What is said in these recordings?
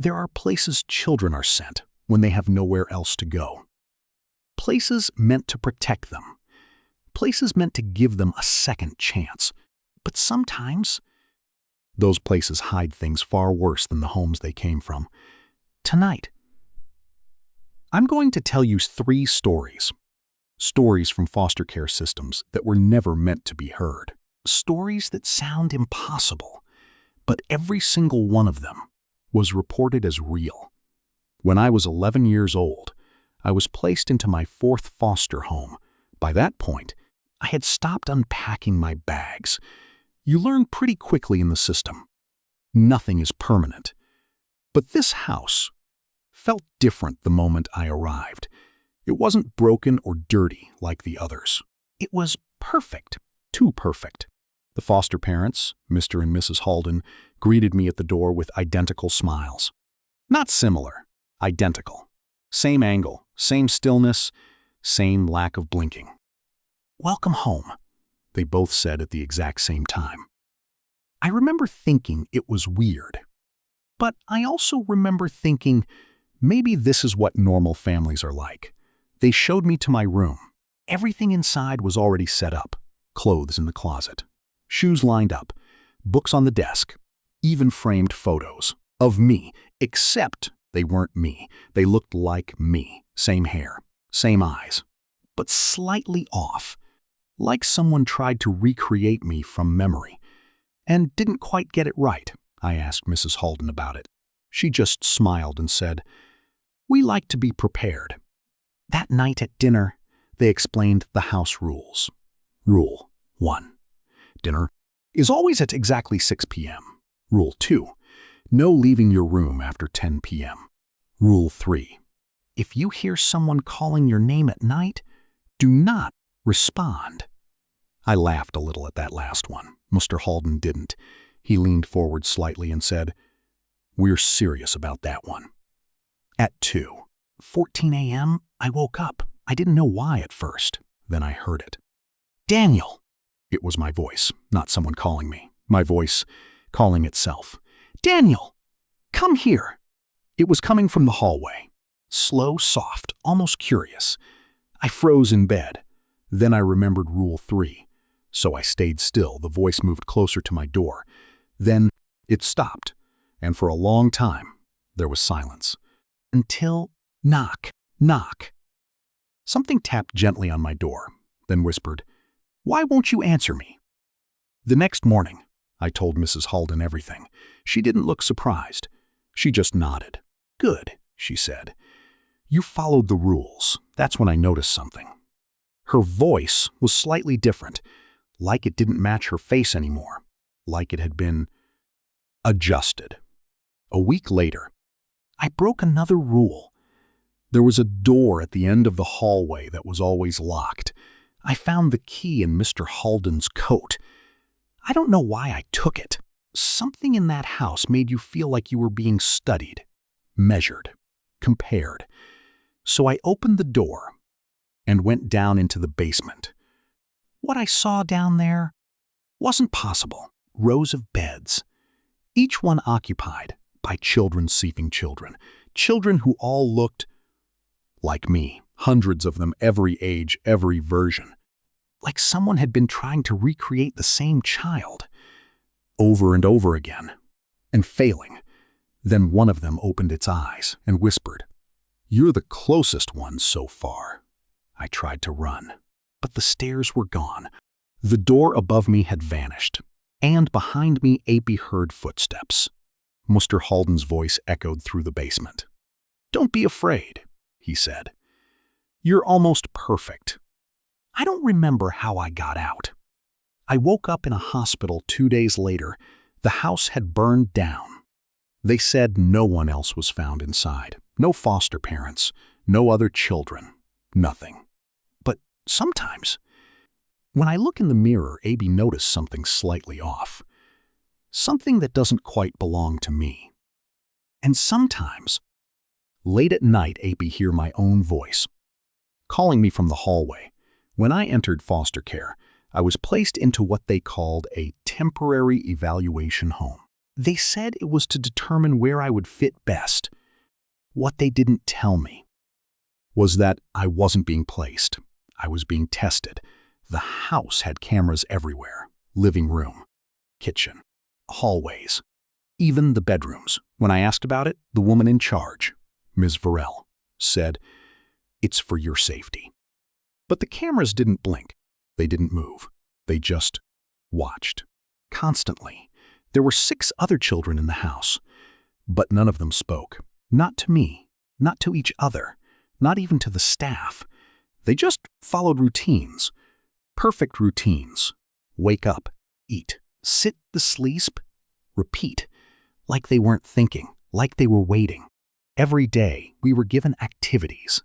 There are places children are sent when they have nowhere else to go. Places meant to protect them. Places meant to give them a second chance. But sometimes, those places hide things far worse than the homes they came from. Tonight, I'm going to tell you 3 stories. Stories from foster care systems that were never meant to be heard. Stories that sound impossible, but every single one of them was reported as real. When I was 11 years old, I was placed into my 4th foster home. By that point, I had stopped unpacking my bags. You learn pretty quickly in the system. Nothing is permanent. But this house felt different the moment I arrived. It wasn't broken or dirty like the others. It was perfect, too perfect. The foster parents, Mr. and Mrs. Halden, greeted me at the door with identical smiles. Not similar, identical. Same angle, same stillness, same lack of blinking. "Welcome home," they both said at the exact same time. I remember thinking it was weird. But I also remember thinking, maybe this is what normal families are like. They showed me to my room. Everything inside was already set up. Clothes in the closet, shoes lined up, books on the desk, even framed photos of me, except they weren't me. They looked like me. Same hair, same eyes, but slightly off, like someone tried to recreate me from memory and didn't quite get it right. I asked Mrs. Halden about it. She just smiled and said, "We like to be prepared." That night at dinner, they explained the house rules. Rule 1. Dinner is always at exactly 6 p.m. Rule 2. No leaving your room after 10 p.m. Rule 3. If you hear someone calling your name at night, do not respond. I laughed a little at that last one. Mr. Halden didn't. He leaned forward slightly and said, "We're serious about that one." At 2:14 a.m., I woke up. I didn't know why at first. Then I heard it. "Daniel!" It was my voice, not someone calling me. My voice calling itself. "Daniel! Come here!" It was coming from the hallway. Slow, soft, almost curious. I froze in bed. Then I remembered Rule 3. So I stayed still. The voice moved closer to my door. Then it stopped, and for a long time, there was silence. Until knock, knock. Something tapped gently on my door, then whispered, "Why won't you answer me?" The next morning, I told Mrs. Halden everything. She didn't look surprised. She just nodded. "Good," she said. "You followed the rules." That's when I noticed something. Her voice was slightly different, like it didn't match her face anymore, like it had been adjusted. A week later, I broke another rule. There was a door at the end of the hallway that was always locked. I found the key in Mr. Halden's coat. I don't know why I took it. Something in that house made you feel like you were being studied, measured, compared. So I opened the door and went down into the basement. What I saw down there wasn't possible. Rows of beds, each one occupied by children seeking children. Children who all looked like me, hundreds of them, every age, every version. Like someone had been trying to recreate the same child over and over again, and failing. Then one of them opened its eyes and whispered, "You're the closest one so far." I tried to run, but the stairs were gone. The door above me had vanished, and behind me Apy heard footsteps. Mr. Halden's voice echoed through the basement. "Don't be afraid," he said. "You're almost perfect." I don't remember how I got out. I woke up in a hospital 2 days later. The house had burned down. They said no one else was found inside. No foster parents, no other children, nothing. But sometimes, when I look in the mirror, Abby noticed something slightly off. Something that doesn't quite belong to me. And sometimes, late at night, Abby hear my own voice, calling me from the hallway. When I entered foster care, I was placed into what they called a temporary evaluation home. They said it was to determine where I would fit best. What they didn't tell me was that I wasn't being placed. I was being tested. The house had cameras everywhere. Living room, kitchen, hallways, even the bedrooms. When I asked about it, the woman in charge, Ms. Varel, said, "It's for your safety." But the cameras didn't blink. They didn't move. They just watched. Constantly. There were 6 other children in the house, but none of them spoke. Not to me, not to each other, not even to the staff. They just followed routines. Perfect routines. Wake up, eat, sit the sleep, repeat. Like they weren't thinking, like they were waiting. Every day we were given activities.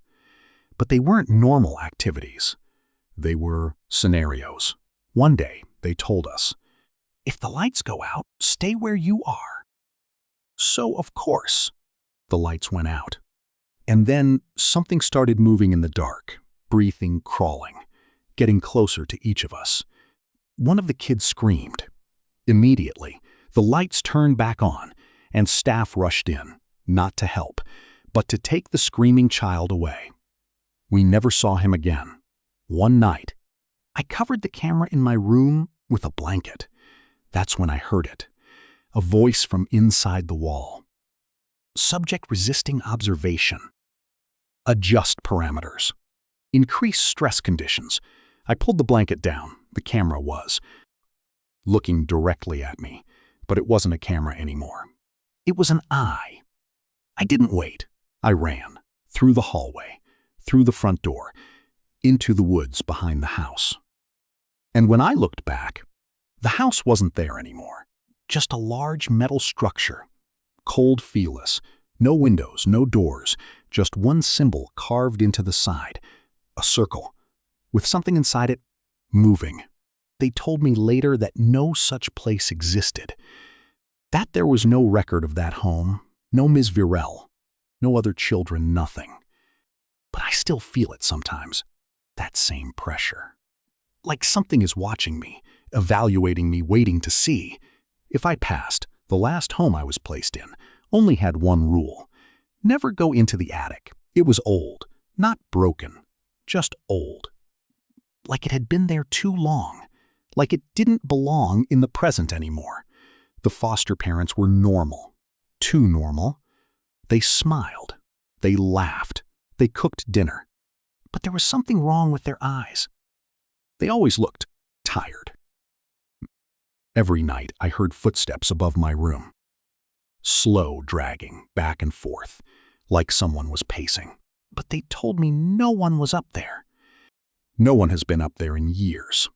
But they weren't normal activities. They were scenarios. One day they told us, "If the lights go out, stay where you are." So, of course, the lights went out. And then something started moving in the dark, breathing, crawling, getting closer to each of us. One of the kids screamed. Immediately, the lights turned back on, and staff rushed in, not to help, but to take the screaming child away. We never saw him again. One night, I covered the camera in my room with a blanket. That's when I heard it. A voice from inside the wall. Subject resisting observation. Adjust parameters. Increase stress conditions. I pulled the blanket down. The camera was looking directly at me, but it wasn't a camera anymore. It was an eye. I didn't wait. I ran through the hallway, through the front door, into the woods behind the house. And when I looked back, the house wasn't there anymore. Just a large metal structure, cold, feelless, no windows, no doors, just one symbol carved into the side, a circle, with something inside it moving. They told me later that no such place existed, that there was no record of that home, no Ms. Varel, no other children, nothing. But I still feel it sometimes, that same pressure. Like something is watching me, evaluating me, waiting to see. If I passed, the last home I was placed in only had one rule. Never go into the attic. It was old, not broken, just old. Like it had been there too long. Like it didn't belong in the present anymore. The foster parents were normal. Too normal. They smiled. They laughed. They cooked dinner. But there was something wrong with their eyes. They always looked tired. Every night I heard footsteps above my room. Slow dragging back and forth, like someone was pacing. But they told me no one was up there. No one has been up there in years.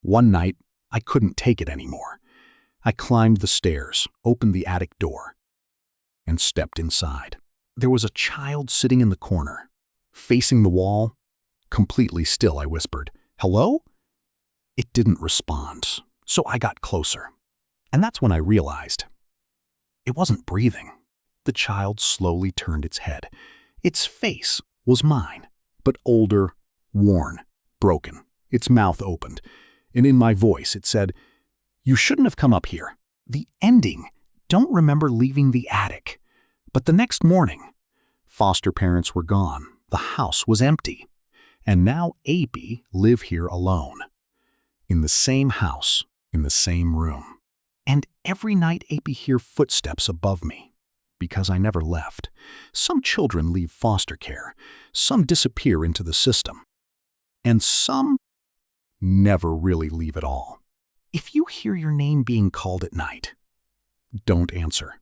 One night, I couldn't take it anymore. I climbed the stairs, opened the attic door, and stepped inside. There was a child sitting in the corner, facing the wall. Completely still, I whispered, "Hello?" It didn't respond, so I got closer. And that's when I realized it wasn't breathing. The child slowly turned its head. Its face was mine, but older, worn, broken. Its mouth opened, and in my voice it said, "You shouldn't have come up here." The ending, don't remember leaving the attic. But the next morning, foster parents were gone. The house was empty. And now Apy live here alone. In the same house, in the same room. And every night Apy hear footsteps above me. Because I never left. Some children leave foster care. Some disappear into the system. And some never really leave at all. If you hear your name being called at night, don't answer.